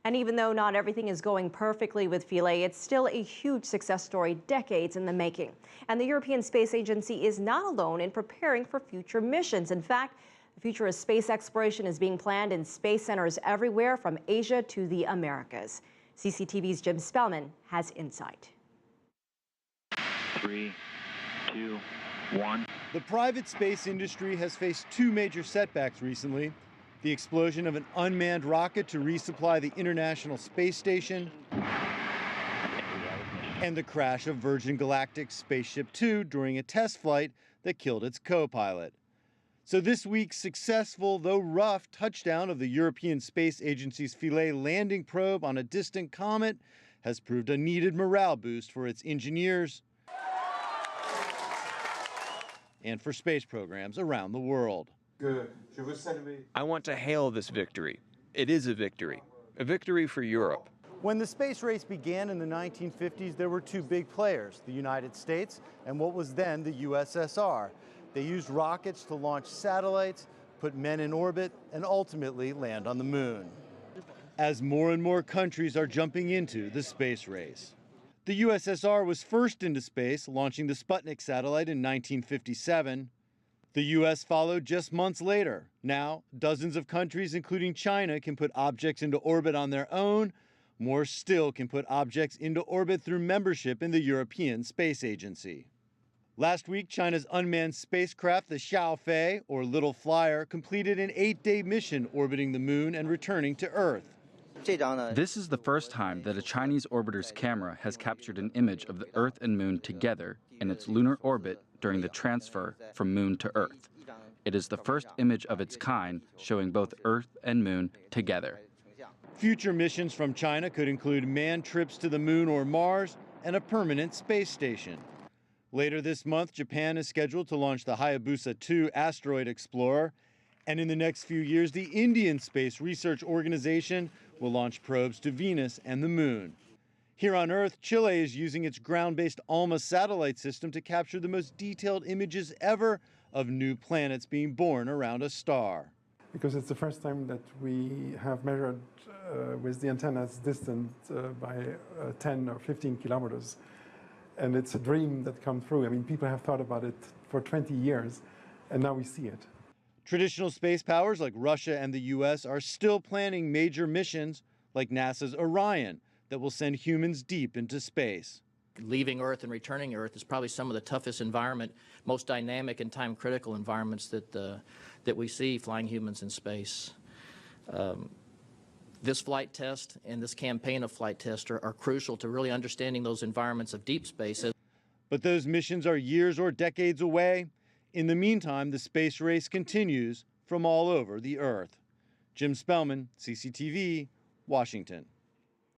And even though not everything is going perfectly with Philae, it's still a huge success story decades in the making. And the European Space Agency is not alone in preparing for future missions. In fact, the future of space exploration is being planned in space centers everywhere from Asia to the Americas. CCTV's Jim Spellman has insight. 3, 2, 1. The private space industry has faced two major setbacks recently: the explosion of an unmanned rocket to resupply the International Space Station, and the crash of Virgin Galactic's Spaceship Two during a test flight that killed its co-pilot. So this week's successful, though rough, touchdown of the European Space Agency's Philae landing probe on a distant comet has proved a needed morale boost for its engineers and for space programs around the world. I want to hail this victory. It is a victory for Europe. When the space race began in the 1950s, there were two big players, the United States and what was then the USSR. They used rockets to launch satellites, put men in orbit, and ultimately land on the moon. As more and more countries are jumping into the space race. The USSR was first into space, launching the Sputnik satellite in 1957. The U.S. followed just months later. Now, dozens of countries, including China, can put objects into orbit on their own. More still can put objects into orbit through membership in the European Space Agency. Last week, China's unmanned spacecraft, the Philae, or Little Flyer, completed an 8-day mission orbiting the moon and returning to Earth. This is the first time that a Chinese orbiter's camera has captured an image of the Earth and Moon together in its lunar orbit during the transfer from Moon to Earth. It is the first image of its kind showing both Earth and Moon together. Future missions from China could include manned trips to the Moon or Mars and a permanent space station. Later this month, Japan is scheduled to launch the Hayabusa 2 asteroid explorer. And in the next few years, the Indian Space Research Organization will launch probes to Venus and the Moon. Here on Earth, Chile is using its ground-based ALMA satellite system to capture the most detailed images ever of new planets being born around a star. Because it's the first time that we have measured with the antennas distant by 10 or 15 kilometers. And it's a dream that comes through. I mean, people have thought about it for 20 years, and now we see it. Traditional space powers like Russia and the U.S. are still planning major missions like NASA's Orion that will send humans deep into space. Leaving Earth and returning Earth is probably some of the toughest environment, most dynamic and time-critical environments that we see flying humans in space. This flight test and this campaign of flight tests are crucial to really understanding those environments of deep space. But those missions are years or decades away. In the meantime, the space race continues from all over the Earth. Jim Spellman, CCTV, Washington.